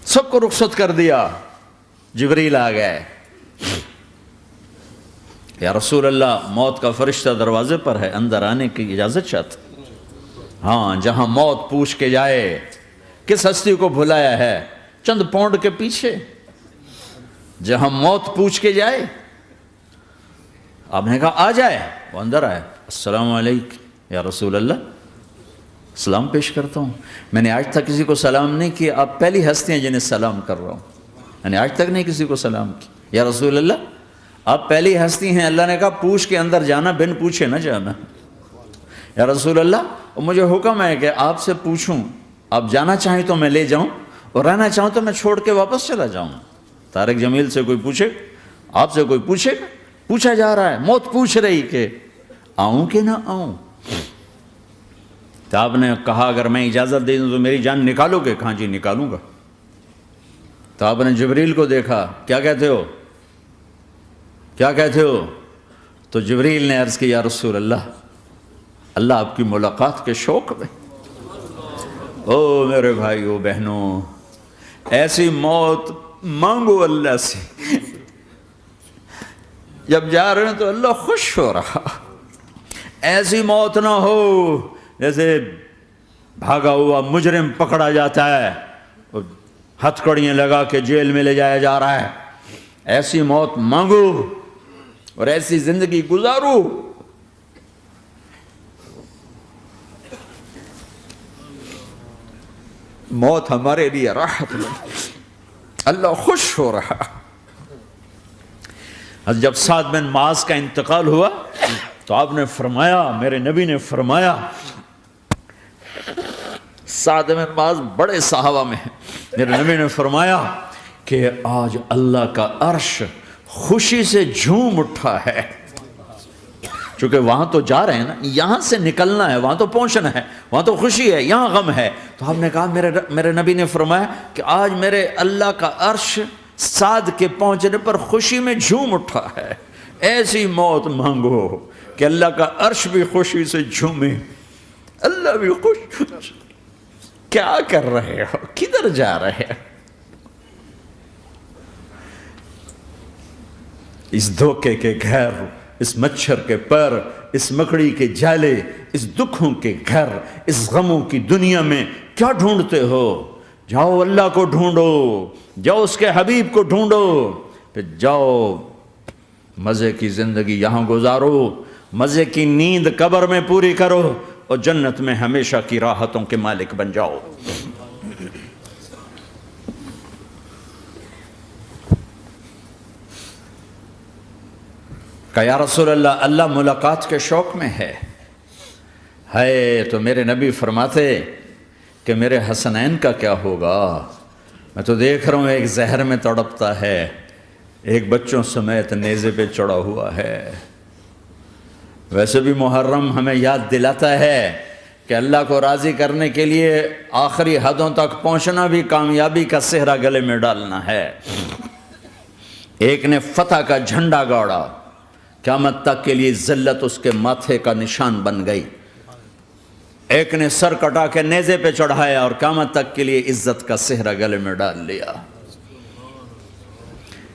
سب کو رخصت کر دیا. جبریل آ گئے. یا رسول اللہ موت کا فرشتہ دروازے پر ہے, اندر آنے کی اجازت چاہتا. ہاں, جہاں موت پوچھ کے جائے کس ہستی کو بھلایا ہے, چند پاؤنڈ کے پیچھے جہاں موت پوچھ کے جائے. آپ نے کہا آ جائے, وہ اندر آئے. السلام علیکم یا رسول اللہ, سلام پیش کرتا ہوں. میں نے آج تک کسی کو سلام نہیں کیا, آپ پہلی ہستی ہیں جنہیں سلام کر رہا ہوں. میں نے آج تک نہیں کسی کو سلام کیا. یا رسول اللہ آپ پہلی ہستی ہیں. اللہ نے کہا پوچھ کے اندر جانا, بن پوچھے نہ جانا. یا رسول اللہ مجھے حکم ہے کہ آپ سے پوچھوں, آپ جانا چاہیں تو میں لے جاؤں, اور رہنا چاہوں تو میں چھوڑ کے واپس چلا جاؤں. طارق جمیل سے کوئی پوچھے, آپ سے کوئی پوچھے, پوچھا جا رہا ہے, موت پوچھ رہی کہ آؤں کہ نہ آؤں. تو آپ نے کہا اگر میں اجازت دے دوں تو میری جان نکالو گے؟ کہاں جی نکالوں گا. تو آپ نے جبریل کو دیکھا, کیا کہتے ہو, کیا کہتے ہو؟ تو جبریل نے عرض کی یا رسول اللہ, اللہ آپ کی ملاقات کے شوق میں. او میرے بھائیو بہنوں, ایسی موت مانگو اللہ سے. جب جا رہے ہیں تو اللہ خوش ہو رہا. ایسی موت نہ ہو جیسے بھاگا ہوا مجرم پکڑا جاتا ہے, ہتھکڑیاں لگا کے جیل میں لے جایا جا رہا ہے. ایسی موت مانگو اور ایسی زندگی گزارو. موت ہمارے لیے راحت ہے, اللہ خوش ہو رہا. جب سعد بن معاذ کا انتقال ہوا تو آپ نے فرمایا, میرے نبی نے فرمایا, سعد بن معاذ بڑے صحابہ میں ہیں, میرے نبی نے فرمایا کہ آج اللہ کا عرش خوشی سے جھوم اٹھا ہے. چونکہ وہاں تو جا رہے ہیں نا, یہاں سے نکلنا ہے, وہاں تو پہنچنا ہے, وہاں تو خوشی ہے, یہاں غم ہے. تو آپ نے کہا, میرے نبی نے فرمایا کہ آج میرے اللہ کا عرش سعد کے پہنچنے پر خوشی میں جھوم اٹھا ہے. ایسی موت مانگو کہ اللہ کا عرش بھی خوشی سے جھومے, اللہ بھی خوش. کیا کر رہے ہو, کدھر جا رہے ہو؟ اس دھوکے کے گھر, اس مچھر کے پر, اس مکڑی کے جالے, اس دکھوں کے گھر, اس غموں کی دنیا میں کیا ڈھونڈتے ہو؟ جاؤ اللہ کو ڈھونڈو, جاؤ اس کے حبیب کو ڈھونڈو, پھر جاؤ مزے کی زندگی یہاں گزارو, مزے کی نیند قبر میں پوری کرو, اور جنت میں ہمیشہ کی راحتوں کے مالک بن جاؤ. کہ یا رسول اللہ, اللہ ملاقات کے شوق میں ہے. تو میرے نبی فرماتے کہ میرے حسنین کا کیا ہوگا؟ میں تو دیکھ رہا ہوں ایک زہر میں تڑپتا ہے, ایک بچوں سمیت نیزے پہ چڑھا ہوا ہے. ویسے بھی محرم ہمیں یاد دلاتا ہے کہ اللہ کو راضی کرنے کے لیے آخری حدوں تک پہنچنا بھی کامیابی کا صحرا گلے میں ڈالنا ہے. ایک نے فتح کا جھنڈا گاڑا, قیامت تک کے لیے ذلت اس کے ماتھے کا نشان بن گئی. ایک نے سر کٹا کے نیزے پہ چڑھایا اور قیامت تک کے لیے عزت کا صحرا گلے میں ڈال لیا.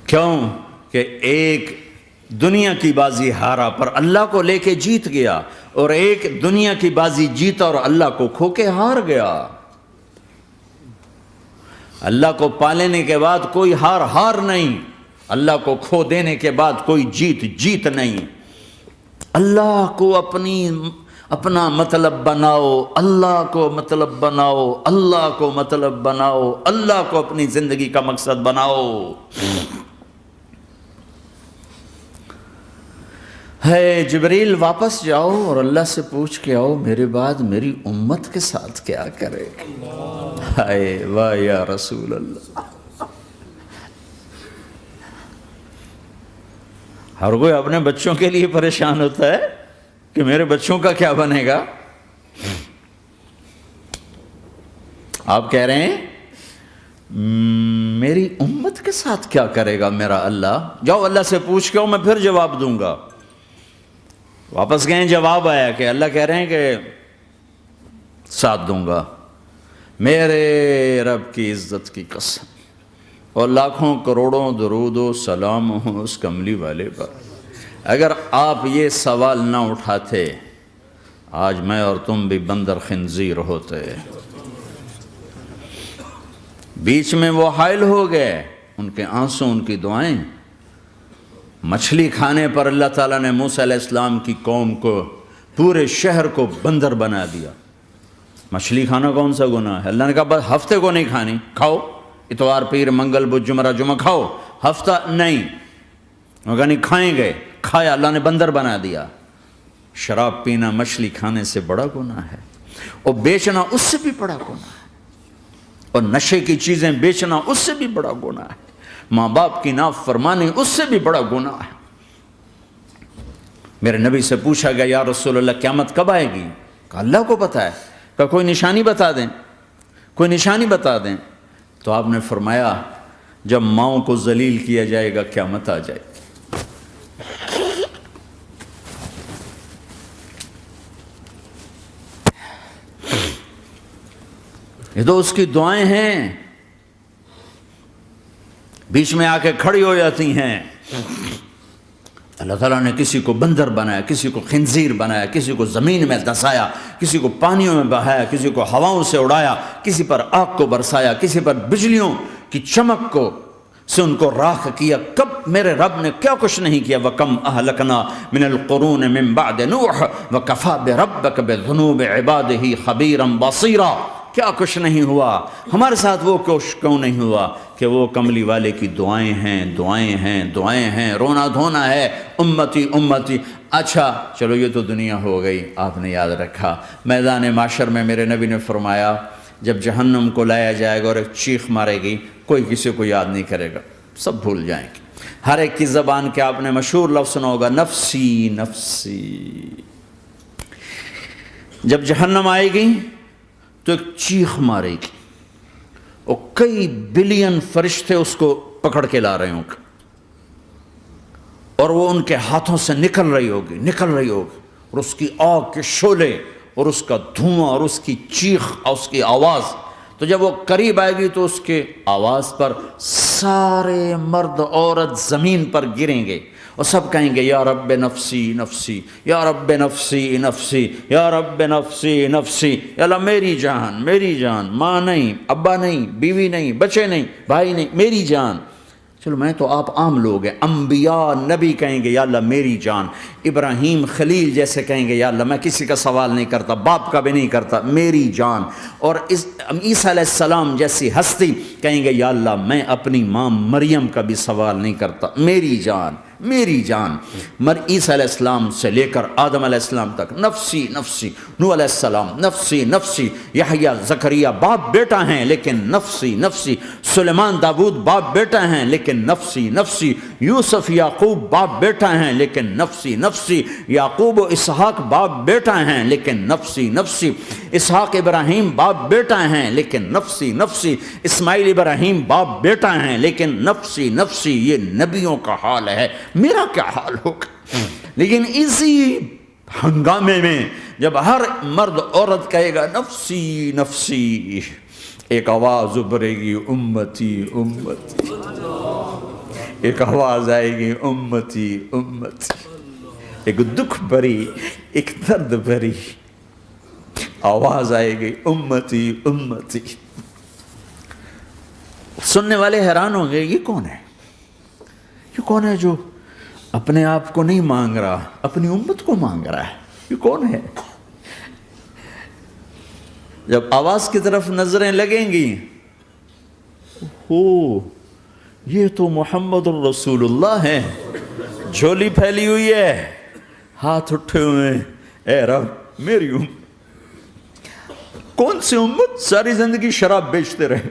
کیوں کہ ایک دنیا کی بازی ہارا پر اللہ کو لے کے جیت گیا, اور ایک دنیا کی بازی جیتا اور اللہ کو کھو کے ہار گیا. اللہ کو پالینے کے بعد کوئی ہار نہیں, اللہ کو کھو دینے کے بعد کوئی جیت نہیں. اللہ کو اپنا مطلب بناؤ, اللہ کو مطلب بناؤ, اللہ کو مطلب بناؤ, اللہ کو اپنی زندگی کا مقصد بناؤ. جبریل واپس جاؤ اور اللہ سے پوچھ کے آؤ میرے بعد میری امت کے ساتھ کیا کرے گا. واہ یا رسول اللہ. ہر کوئی اپنے بچوں کے لیے پریشان ہوتا ہے کہ میرے بچوں کا کیا بنے گا. آپ کہہ رہے ہیں میری امت کے ساتھ کیا کرے گا میرا اللہ. جاؤ اللہ سے پوچھ کے آؤ, میں پھر جواب دوں گا. واپس گئے, جواب آیا کہ اللہ کہہ رہے ہیں کہ ساتھ دوں گا. میرے رب کی عزت کی قسم, اور لاکھوں کروڑوں درود و سلام ہوں اس کملی والے پر۔ اگر آپ یہ سوال نہ اٹھاتے آج میں اور تم بھی بندر خنزیر ہوتے۔ بیچ میں وہ حائل ہو گئے، ان کے آنسو، ان کی دعائیں۔ مچھلی کھانے پر اللہ تعالیٰ نے موسیٰ علیہ السلام کی قوم کو، پورے شہر کو بندر بنا دیا۔ مچھلی کھانا کون سا گناہ ہے؟ اللہ نے کہا بس ہفتے کو نہیں کھانی، کھاؤ، اتوار پیر منگل بدھ جمعہ جمعہ کھاؤ، ہفتہ نہیں۔ وہ کہا نہیں کھائیں گے، کھایا، اللہ نے بندر بنا دیا۔ شراب پینا مچھلی کھانے سے بڑا گناہ ہے، اور بیچنا اس سے بھی بڑا گناہ ہے، اور نشے کی چیزیں بیچنا اس سے بھی بڑا گناہ ہے، ماں باپ کی نافرمانی اس سے بھی بڑا گناہ ہے۔ میرے نبی سے پوچھا گیا یا رسول اللہ قیامت کب آئے گی؟ کہا اللہ کو پتہ ہے۔ کہا کوئی نشانی بتا دیں، کوئی نشانی بتا دیں۔ تو آپ نے فرمایا جب ماؤں کو ذلیل کیا جائے گا قیامت آ جائے گی۔ یہ تو اس کی دعائیں ہیں، بیچ میں آ کے کھڑی ہو جاتی ہیں۔ اللہ تعالیٰ نے کسی کو بندر بنایا، کسی کو خنزیر بنایا، کسی کو زمین میں دسایا، کسی کو پانیوں میں بہایا، کسی کو ہواؤں سے اڑایا، کسی پر آگ کو برسایا، کسی پر بجلیوں کی چمک کو سے ان کو راکھ کیا۔ کب میرے رب نے کیا کچھ نہیں کیا۔ وَكَمْ أَهْلَكْنَا مِنَ الْقُرُونِ مِن بَعْدِ نُوحٍ وَكَفَىٰ بِرَبِّكَ بِذُنُوبِ عِبَادِهِ خَبِيرًا بَصِيرًا۔ کیا کچھ نہیں ہوا ہمارے ساتھ، وہ کچھ کیوں نہیں ہوا کہ وہ کملی والے کی دعائیں ہیں، دعائیں ہیں، دعائیں ہیں، رونا دھونا ہے، امتی امتی۔ اچھا چلو یہ تو دنیا ہو گئی، آپ نے یاد رکھا۔ میدان معاشر میں میرے نبی نے فرمایا جب جہنم کو لایا جائے گا اور ایک چیخ مارے گی، کوئی کسی کو یاد نہیں کرے گا، سب بھول جائیں گے۔ ہر ایک کی زبان کے آپ نے مشہور لفظ سنا ہوگا نفسی نفسی۔ جب جہنم آئے گی تو ایک چیخ مارے گی، اور کئی بلین فرشتے اس کو پکڑ کے لا رہے ہوں گے، اور وہ ان کے ہاتھوں سے نکل رہی ہوگی، اور اس کی آگ کے شعلے اور اس کا دھواں اور اس کی چیخ اور اس کی آواز۔ تو جب وہ قریب آئے گی تو اس کے آواز پر سارے مرد عورت زمین پر گریں گے، اور سب کہیں گے یا رب نفسی نفسی، یا رب نفسی نفسی، یا رب نفسی نفسی، یا اللہ میری جان، میری جان، ماں نہیں، ابا نہیں، بیوی نہیں، بچے نہیں، بھائی نہیں، میری جان۔ چلو میں تو آپ عام لوگ ہیں، انبیاء نبی کہیں گے یا اللہ میری جان، ابراہیم خلیل جیسے کہیں گے یا اللہ میں کسی کا سوال نہیں کرتا، باپ کا بھی نہیں کرتا، میری جان، اور عیسیٰ علیہ السلام جیسی ہستی کہیں گے یا اللہ میں اپنی ماں مریم کا بھی سوال نہیں کرتا، میری جان، میری جان۔ عیسیٰ علیہ السلام سے لے کر آدم علیہ السلام تک نفسی نفسی، نوح علیہ السلام نفسی نفسی، یحییٰ زکریا باپ بیٹا ہیں لیکن نفسی نفسی، سلیمان داؤد باپ بیٹا ہیں لیکن نفسی نفسی، یوسف یعقوب باپ بیٹا ہیں لیکن نفسی نفسی، یعقوب و اسحاق باپ بیٹا ہیں لیکن نفسی نفسی، اسحاق ابراہیم باپ بیٹا ہیں لیکن نفسی نفسی، اسماعیل ابراہیم باپ بیٹا ہیں لیکن نفسی نفسی۔ یہ نبیوں کا حال ہے، میرا کیا حال ہوگا؟ لیکن اسی ہنگامے میں جب ہر مرد عورت کہے گا نفسی نفسی، ایک آواز ابھرے گی امتی امتی، ایک آواز آئے گی امتی امتی، ایک دکھ بھری، ایک درد بھری آواز آئے گی امتی امتی۔ سننے والے حیران ہوں گے یہ کون ہے، یہ کون ہے جو اپنے آپ کو نہیں مانگ رہا، اپنی امت کو مانگ رہا ہے، یہ کون ہے؟ جب آواز کی طرف نظریں لگیں گی، یہ تو محمد الرسول اللہ ہے، جھولی پھیلی ہوئی ہے، ہاتھ اٹھے ہوئے ہیں، اے رب میری امت۔ کون سی امت ساری زندگی شراب بیچتے رہے،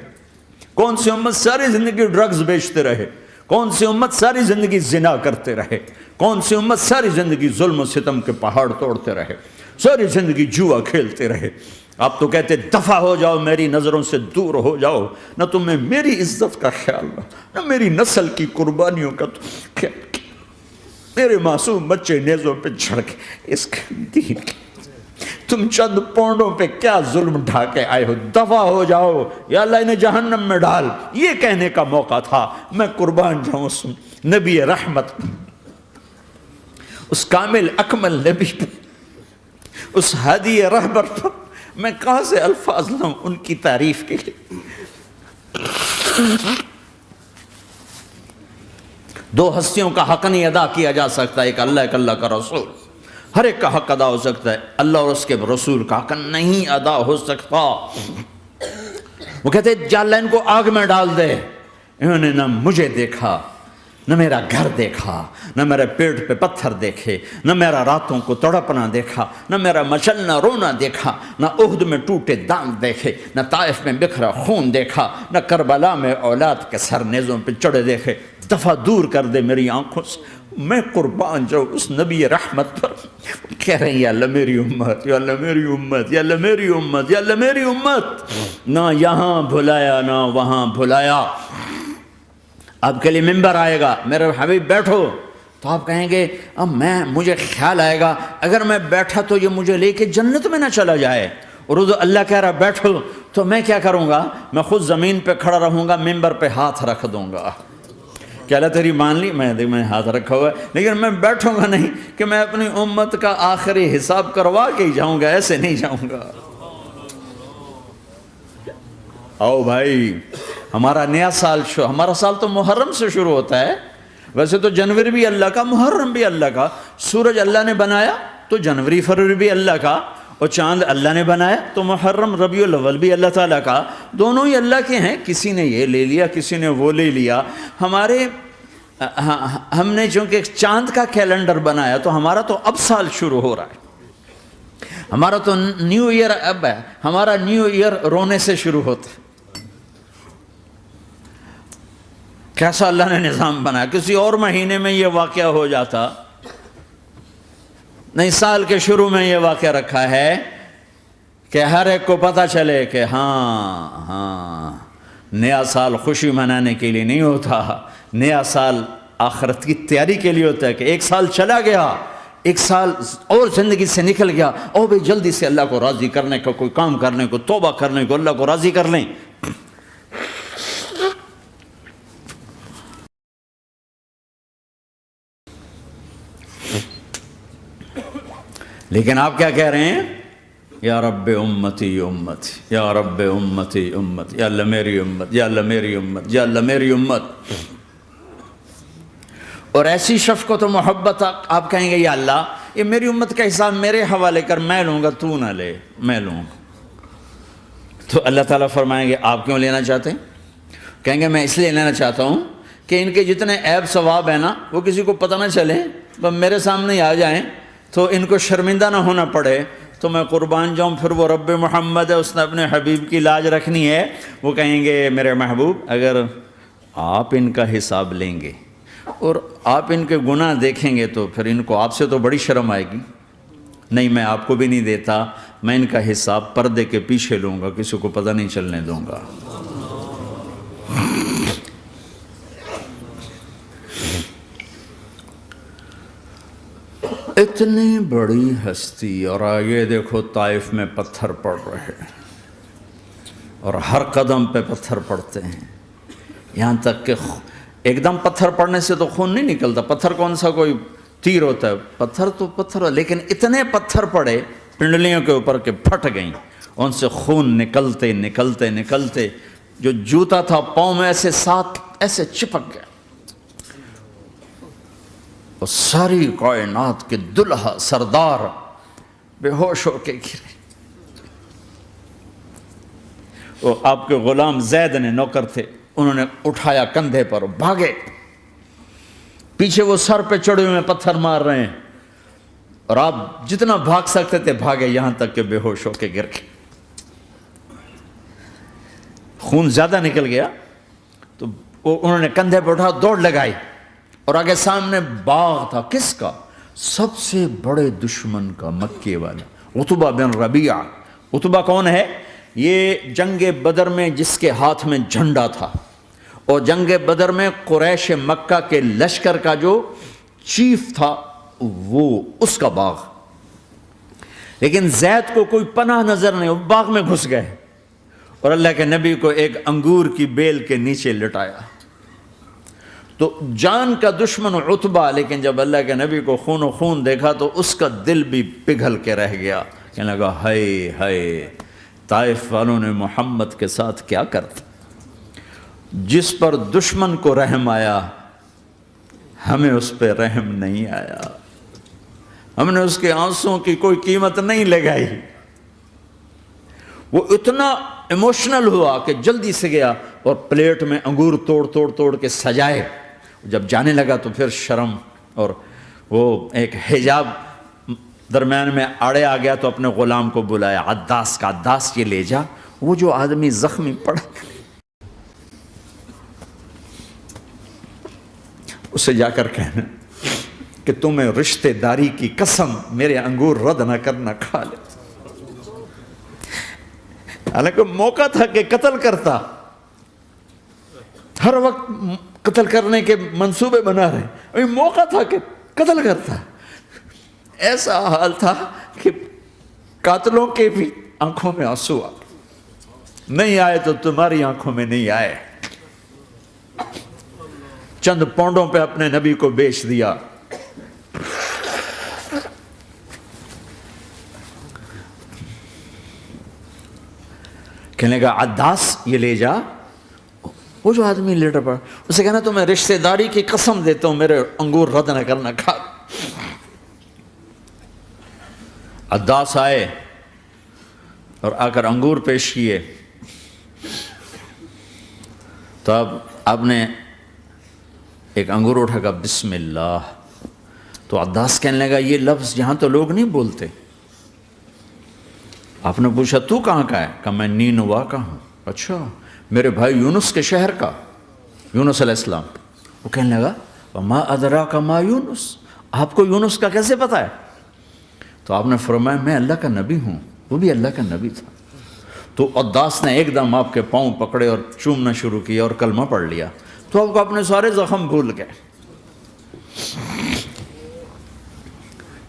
کون سی امت ساری زندگی ڈرگز بیچتے رہے، کون سی امت ساری زندگی زنا کرتے رہے، کون سی امت ساری زندگی ظلم و ستم کے پہاڑ توڑتے رہے، ساری زندگی جوا کھیلتے رہے۔ آپ تو کہتے دفع ہو جاؤ، میری نظروں سے دور ہو جاؤ، نہ تمہیں میری عزت کا خیال نہ میری نسل کی قربانیوں کا خیال، میرے معصوم بچے نیزوں پہ چڑھ کے اس کے دین تم چند پونڈوں پہ کیا ظلم ڈھا کے آئے ہو، دفع ہو جاؤ یا اللہ انہیں جہنم میں ڈال، یہ کہنے کا موقع تھا۔ میں قربان جاؤں اس نبی رحمت، اس کامل اکمل نبی پہ، اس ہادی رہبر پر میں کہاں سے الفاظ لاؤں ان کی تعریف کے لیے۔ دو ہستیوں کا حق نہیں ادا کیا جا سکتا، ایک اللہ، ایک اللہ کا رسول۔ ہر ایک کا حق ادا ہو سکتا ہے، اللہ اور اس کے رسول کا حق نہیں ادا ہو سکتا۔ وہ کہتے جا اللہ ان کو آگ میں ڈال دے۔ انہوں نے نہ مجھے دیکھا، نہ میرا گھر دیکھا، نہ میرے پیٹ پہ پتھر دیکھے، نہ میرا راتوں کو تڑپنا دیکھا، نہ میرا مچلنا رونا دیکھا، نہ احد میں ٹوٹے دانت دیکھے، نہ طائف میں بکھرا خون دیکھا، نہ کربلا میں اولاد کے سر نیزوں پہ چڑھے دیکھے۔ دفعہ دور کر دے میری آنکھوں سے، میں قربان جاؤں اس نبی رحمت پر۔ کہہ رہے ہیں یا اللہ میری امت، یا اللہ میری امت، یا اللہ میری امت، یا اللہ میری امت۔ نہ یہاں بھلایا نہ وہاں بھلایا۔ آپ کے لیے ممبر آئے گا، میرے حبیب بیٹھو، تو آپ کہیں گے اب مجھے خیال آئے گا اگر میں بیٹھا تو یہ مجھے لے کے جنت میں نہ چلا جائے، اور اللہ کہہ رہا بیٹھو تو میں کیا کروں گا؟ میں خود زمین پہ کھڑا رہوں گا، ممبر پہ ہاتھ رکھ دوں گا کہ اللہ تیری مان لی، میں ہاتھ رکھا ہوا ہے، لیکن میں بیٹھوں گا نہیں کہ میں اپنی امت کا آخری حساب کروا کے ہی جاؤں گا، ایسے نہیں جاؤں گا۔ آؤ بھائی، ہمارا نیا سال ہمارا سال تو محرم سے شروع ہوتا ہے، ویسے تو جنوری بھی اللہ کا، محرم بھی اللہ کا، سورج اللہ نے بنایا تو جنوری فروری بھی اللہ کا، اور چاند اللہ نے بنایا تو محرم ربیع الاول بھی اللہ تعالیٰ کا، دونوں ہی اللہ کے ہیں۔ کسی نے یہ لے لیا، کسی نے وہ لے لیا۔ ہم نے چونکہ چاند کا کیلنڈر بنایا تو ہمارا تو اب سال شروع ہو رہا ہے، ہمارا تو نیو ایئر اب ہے، ہمارا نیو ایئر رونے سے شروع ہوتا ہے۔ کیسا اللہ نے نظام بنایا، کسی اور مہینے میں یہ واقعہ ہو جاتا، نہیں سال کے شروع میں یہ واقعہ رکھا ہے کہ ہر ایک کو پتہ چلے کہ ہاں نیا سال خوشی منانے کے لیے نہیں ہوتا، نیا سال آخرت کی تیاری کے لیے ہوتا ہے کہ ایک سال چلا گیا، ایک سال اور زندگی سے نکل گیا، او بھئی جلدی سے اللہ کو راضی کرنے کا کوئی کام کرنے کو، توبہ کرنے کو، اللہ کو راضی کر لیں۔ لیکن آپ کیا کہہ رہے ہیں؟ یا رب امتی امت، یا رب امتی امت، یا اللہ میری امت، یا اللہ میری امت، یا اللہ میری امت۔ اور ایسی شفقت و محبت آپ کہیں گے یا اللہ یہ میری امت کا حساب میرے حوالے کر، میں لوں گا، تو نہ لے، میں لوں گا۔ تو اللہ تعالیٰ فرمائیں گے آپ کیوں لینا چاہتے ہیں؟ کہیں گے میں اس لیے لینا چاہتا ہوں کہ ان کے جتنے عیب ثواب ہیں نا وہ کسی کو پتہ نہ چلے، بس میرے سامنے ہی آ جائیں تو ان کو شرمندہ نہ ہونا پڑے، تو میں قربان جاؤں۔ پھر وہ رب محمد ہے، اس نے اپنے حبیب کی لاج رکھنی ہے، وہ کہیں گے میرے محبوب اگر آپ ان کا حساب لیں گے اور آپ ان کے گناہ دیکھیں گے تو پھر ان کو آپ سے تو بڑی شرم آئے گی، نہیں میں آپ کو بھی نہیں دیتا، میں ان کا حساب پردے کے پیچھے لوں گا، کسی کو پتہ نہیں چلنے دوں گا۔ اتنی بڑی ہستی، اور آگے دیکھو طائف میں پتھر پڑ رہے ہیں، اور ہر قدم پہ پتھر پڑتے ہیں، یہاں تک کہ ایک دم پتھر پڑنے سے تو خون نہیں نکلتا، پتھر کون سا کوئی تیر ہوتا ہے، پتھر تو پتھر، لیکن اتنے پتھر پڑے پنڈلیوں کے اوپر کہ پھٹ گئیں، ان سے خون نکلتے نکلتے نکلتے جو جوتا تھا پاؤں میں ایسے ساتھ ایسے چپک گیا، اور ساری کائنات کے دلہا سردار بے ہوش ہو کے گرے۔ وہ آپ کے غلام زید نے نوکر تھے، انہوں نے اٹھایا کندھے پر، بھاگے، پیچھے وہ سر پہ چڑھے ہوئے پتھر مار رہے ہیں، اور آپ جتنا بھاگ سکتے تھے بھاگے، یہاں تک کہ بے ہوش ہو کے گر گئے۔ خون زیادہ نکل گیا تو انہوں نے کندھے پہ اٹھا، دوڑ لگائی، اور آگے سامنے باغ تھا، کس کا؟ سب سے بڑے دشمن کا، مکے والا عتبہ بن ربیعہ۔ عتبہ کون ہے؟ یہ جنگ بدر میں جس کے ہاتھ میں جھنڈا تھا، اور جنگ بدر میں قریش مکہ کے لشکر کا جو چیف تھا وہ، اس کا باغ۔ لیکن زید کو کوئی پناہ نظر نہیں، وہ باغ میں گھس گئے اور اللہ کے نبی کو ایک انگور کی بیل کے نیچے لٹایا۔ تو جان کا دشمن عتبہ، لیکن جب اللہ کے نبی کو خون و خون دیکھا تو اس کا دل بھی پگھل کے رہ گیا، کہنے لگا ہائے ہائے، طائف والوں نے محمد کے ساتھ کیا کرتا۔ جس پر دشمن کو رحم آیا ہمیں اس پہ رحم نہیں آیا، ہم نے اس کے آنسوں کی کوئی قیمت نہیں لگائی۔ وہ اتنا ایموشنل ہوا کہ جلدی سے گیا اور پلیٹ میں انگور توڑ کے سجائے۔ جب جانے لگا تو پھر شرم اور وہ ایک حجاب درمیان میں آڑے آ گیا، تو اپنے غلام کو بلایا، عداس کا، عداس یہ لے جا وہ جو آدمی زخمی پڑا، اسے جا کر کہنا کہ تمہیں رشتہ داری کی قسم میرے انگور رد نہ کرنا، کھا لے۔ حالانکہ موقع تھا کہ قتل کرتا، ہر وقت قتل کرنے کے منصوبے بنا رہے، ابھی موقع تھا کہ قتل کرتا۔ ایسا حال تھا کہ قاتلوں کے بھی آنکھوں میں آنسو آ نہیں آئے تو تمہاری آنکھوں میں نہیں آئے۔ چند پونڈوں پہ اپنے نبی کو بیچ دیا۔ کہنے کا عداس یہ لے جا، وہ جو آدمی لیٹر پڑا، اسے کہنا تو میں رشتہ داری کی قسم دیتا ہوں میرے انگور رد نہ کرنا، کھا۔ عداس آئے اور آ کر انگور پیش کیے، تو اب آپ نے ایک انگور اٹھا کر بسم اللہ، تو عداس کہنے لگا یہ لفظ یہاں تو لوگ نہیں بولتے۔ آپ نے پوچھا تو کہاں کا ہے؟ کہا میں نینوا کا ہوں۔ اچھا، میرے بھائی یونس کے شہر کا، یونس علیہ السلام۔ وہ کہنے لگا وما ادراک ما یونس، آپ کو یونس کا کیسے پتا ہے؟ تو آپ نے فرمایا میں اللہ کا نبی ہوں، وہ بھی اللہ کا نبی تھا۔ تو عداس نے ایک دم آپ کے پاؤں پکڑے اور چومنا شروع کیا اور کلمہ پڑھ لیا، تو آپ کو اپنے سارے زخم بھول گئے۔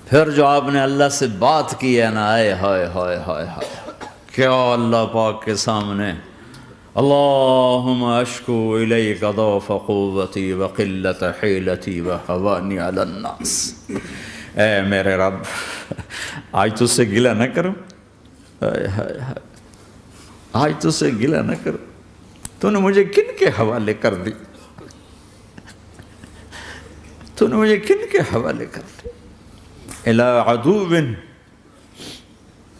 پھر جو آپ نے اللہ سے بات کی ہے نا، آئے ہائے ہائے ہائے ہائے، کیا اللہ پاک کے سامنے اللہم اشکو الیک ضعف قوتی وقلت حیلتی وہوانی علی الناس، اے میرے رب آج تجھ سے گلہ نہ کروں، آج تجھ سے گلہ نہ کروں، تو نے مجھے کن کے حوالے کر دی، تو نے مجھے کن کے حوالے کر دی، الی عدو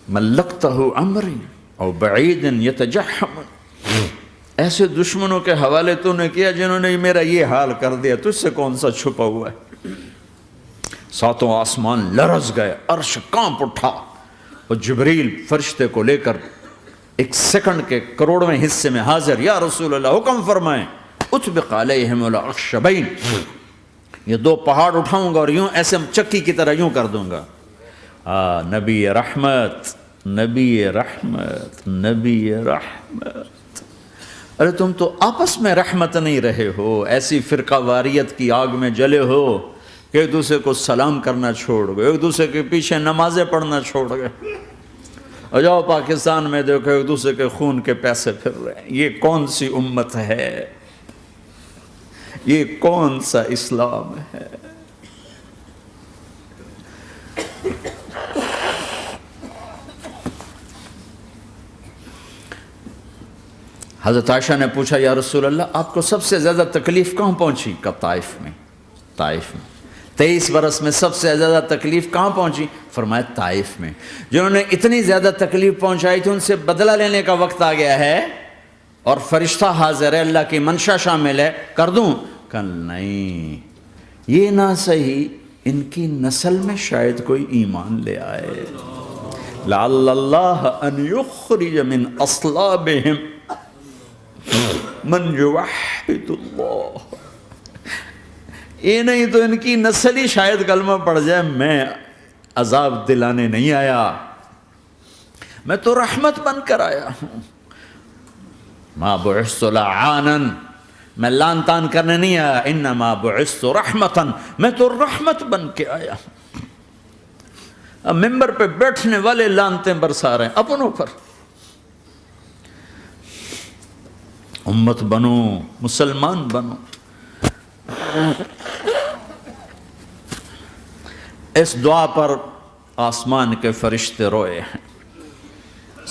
ملکتہ امری او بعید یتجحم، ایسے دشمنوں کے حوالے تو نے کیا جنہوں نے میرا یہ حال کر دیا، تجھ سے کون سا چھپا ہوا ہے۔ ساتوں آسمان لرز گئے، عرش کانپ اٹھا، اور جبریل فرشتے کو لے کر ایک سیکنڈ کے کروڑویں حصے میں حاضر، یا رسول اللہ حکم فرمائیں اطبق علیہم الاخشبین، یہ دو پہاڑ اٹھاؤں گا اور یوں ایسے چکی کی طرح یوں کر دوں گا۔ نبی رحمت، نبی رحمت، نبی رحمت۔ ارے تم تو آپس میں رحمت نہیں رہے ہو، ایسی فرقہ واریت کی آگ میں جلے ہو کہ ایک دوسرے کو سلام کرنا چھوڑ گئے، ایک دوسرے کے پیچھے نمازیں پڑھنا چھوڑ گئے، اور جاؤ پاکستان میں دیکھو ایک دوسرے کے خون کے پیسے پھر رہے ہیں۔ یہ کون سی امت ہے؟ یہ کون سا اسلام ہے؟ حضرت عائشہ نے پوچھا یا رسول اللہ آپ کو سب سے زیادہ تکلیف کہاں پہنچی؟ کہا طائف میں، طائف میں۔ 23 برس میں سب سے زیادہ تکلیف کہاں پہنچی؟ فرمایا طائف میں۔ جنہوں نے اتنی زیادہ تکلیف پہنچائی تھی ان سے بدلہ لینے کا وقت آ گیا ہے، اور فرشتہ حاضر ہے، اللہ کی منشا شامل ہے، کر دوں؟ کہ نہیں، یہ نہ صحیح، ان کی نسل میں شاید کوئی ایمان لے آئے، لعل اللہ ان یخرج من اصلابہم من یوحد اللہ، یہ نہیں تو ان کی نسل ہی شاید کلمہ پڑھ جائے۔ میں عذاب دلانے نہیں آیا، میں تو رحمت بن کر آیا ہوں۔ ما بعثت لعانا، میں لان تان کرنے نہیں آیا، انما بعثت رحمتا، میں تو رحمت بن کے آیا ہوں۔ اب ممبر پہ بیٹھنے والے لانتیں برسا رہے ہیں اپنوں پر. امت بنو، مسلمان بنو. اس دعا پر آسمان کے فرشتے روئے ہیں.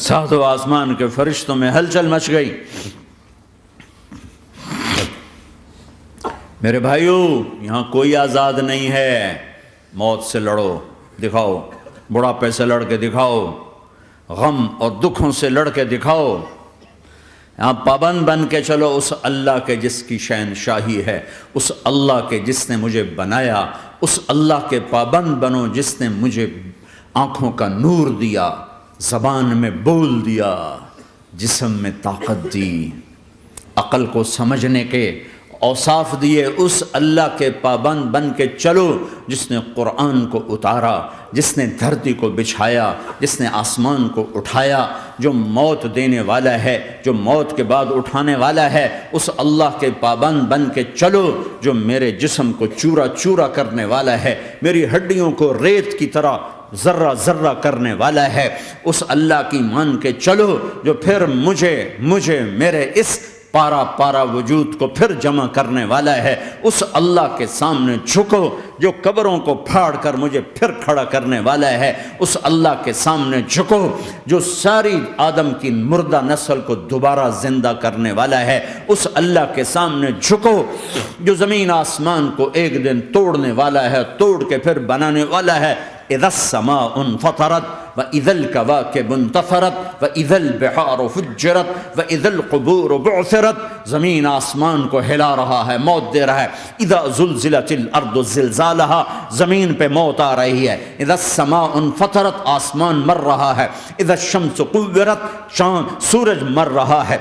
ساتوں آسمان کے فرشتوں میں ہلچل مچ گئی. میرے بھائیو، یہاں کوئی آزاد نہیں ہے. موت سے لڑو، دکھاؤ. بڑھاپے سے لڑ کے دکھاؤ. غم اور دکھوں سے لڑ کے دکھاؤ. یہاں پابند بن کے چلو اس اللہ کے جس کی شہنشاہی ہے، اس اللہ کے جس نے مجھے بنایا. اس اللہ کے پابند بنو جس نے مجھے آنکھوں کا نور دیا، زبان میں بول دیا، جسم میں طاقت دی، عقل کو سمجھنے کے اوصاف دیے. اس اللہ کے پابند بن کے چلو جس نے قرآن کو اتارا، جس نے دھرتی کو بچھایا، جس نے آسمان کو اٹھایا، جو موت دینے والا ہے، جو موت کے بعد اٹھانے والا ہے. اس اللہ کے پابند بن کے چلو جو میرے جسم کو چورا چورا کرنے والا ہے، میری ہڈیوں کو ریت کی طرح ذرہ ذرہ کرنے والا ہے. اس اللہ کی مان کے چلو جو پھر مجھے میرے اس پارا پارا وجود کو پھر جمع کرنے والا ہے. اس اللہ کے سامنے جھکو جو قبروں کو پھاڑ کر مجھے پھر کھڑا کرنے والا ہے. اس اللہ کے سامنے جھکو جو ساری آدم کی مردہ نسل کو دوبارہ زندہ کرنے والا ہے. اس اللہ کے سامنے جھکو جو زمین آسمان کو ایک دن توڑنے والا ہے، توڑ کے پھر بنانے والا ہے. اذا السماء انفطرت واذا الكواكب انتثرت واذا البحار فجرت واذا القبور بعثرت. زمین آسمان کو ہلا رہا ہے، موت دے رہا ہے. اذا زلزلت الارض زلزالها، زمین پہ موت آ رہی ہے. اذا السماء انفطرت، آسمان مر رہا ہے. اذا الشمس قورت، چاند سورج مر رہا ہے.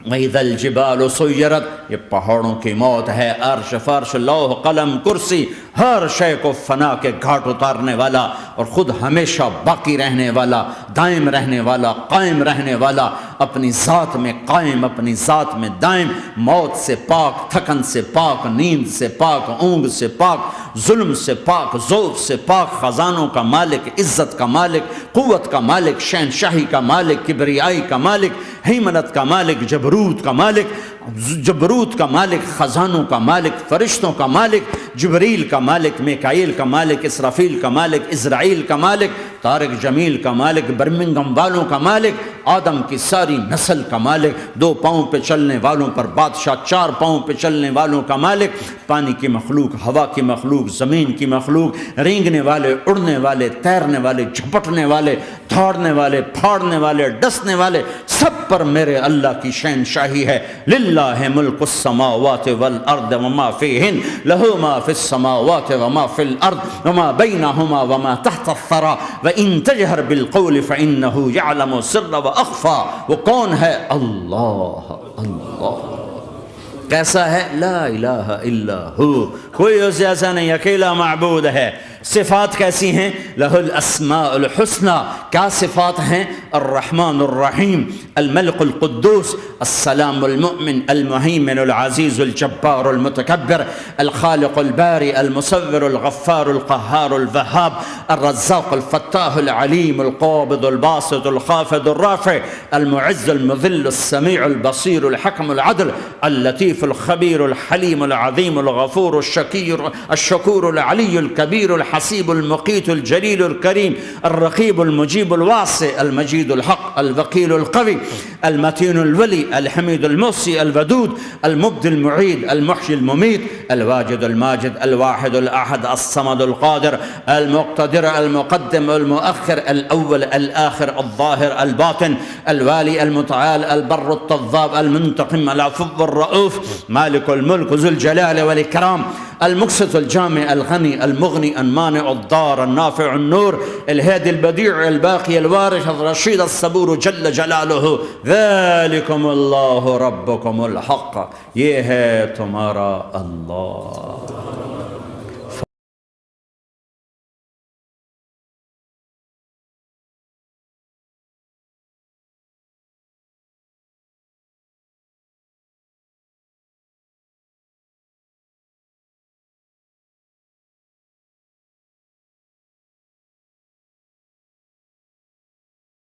وَإِذَا الْجِبَالُ سُيِّرَتْ، یہ پہاڑوں کی موت ہے. عرش فرش لوح قلم کرسی ہر شے کو فنا کے گھاٹ اتارنے والا اور خود ہمیشہ باقی رہنے والا، دائم رہنے والا، قائم رہنے والا، اپنی ذات میں قائم، اپنی ذات میں دائم، موت سے پاک، تھکن سے پاک، نیند سے پاک، اونگ سے پاک، ظلم سے پاک، ذوق سے پاک، خزانوں کا مالک، عزت کا مالک، قوت کا مالک، شہنشاہی کا مالک، کبریائی کا مالک، ہیمنت کا مالک، جبروت کا مالک، جبروت کا مالک، خزانوں کا مالک، فرشتوں کا مالک، جبریل کا مالک، میکائیل کا مالک، اسرافیل کا مالک، اسرائیل کا مالک، طارق جمیل کا مالک، برمنگم والوں کا مالک، آدم کی ساری نسل کا مالک، 2 پاؤں پہ چلنے والوں پر بادشاہ، 4 پاؤں پہ چلنے والوں کا مالک، پانی کی مخلوق، ہوا کی مخلوق، زمین کی مخلوق، رینگنے والے، اڑنے والے، تیرنے والے، جھپٹنے والے، دھاڑنے والے، پھاڑنے والے، ڈسنے والے، سب پر میرے اللہ کی شہنشاہی ہے. للہ ملک السماوات والارض وما فیہن، لہ ما فی السماوات وما فی الارض وما بینہما وما تحت الثری وان تجہر بالقول فانہ یعلم السر واخفی. وہ کون ہے؟ اللہ. اللہ کیسا ہے؟ لا الہ الا ہو، کوئی اس جیسا نہیں، اکیلا معبود ہے. صفات کیسی ہیں؟ لہ الاسماء الحسنى. کیا صفات ہیں؟ الرحمن الرحیم، الملک القدوس، السلام المؤمن، المہیمن العزیز الجبار المتکبر، الخالق الباری المصور الغفار القہار الوہاب، الرزاق الفتاح العلیم القابض الباسط الخافض الرافع، المعز المذل السمیع البصیر الحکم العدل، اللطیف الخبیر الحلیم العظیم الغفور الشکور العلی الکبیر الحسیب المقیت الجلیل الکریم، الرقیب المجیب الواسع، المجید الحق، الوکیل القوی، المتین الولی، الحمید المحصی، الودود، المبدی المعید، المحیی الممیت، الواجد الماجد، الواحد الاحد، الصمد القادر، المقتدر، المقدم، المؤخر، الاول، الاخر، الظاهر، الباطن، الوالي، المتعال، البر، التواب، المنتقم، العفو، الرؤوف، مالك الملك، ذو الجلال والإكرام، المقسط، الجامع، الغني، المغني، المانع، الضار، النافع، النور، الهادي، البديع، الباقي، الوارث، الرشيد، الصبور جل جلاله. ذلكم الله ربكم الحق، یہ ہے تمہارا اللہ.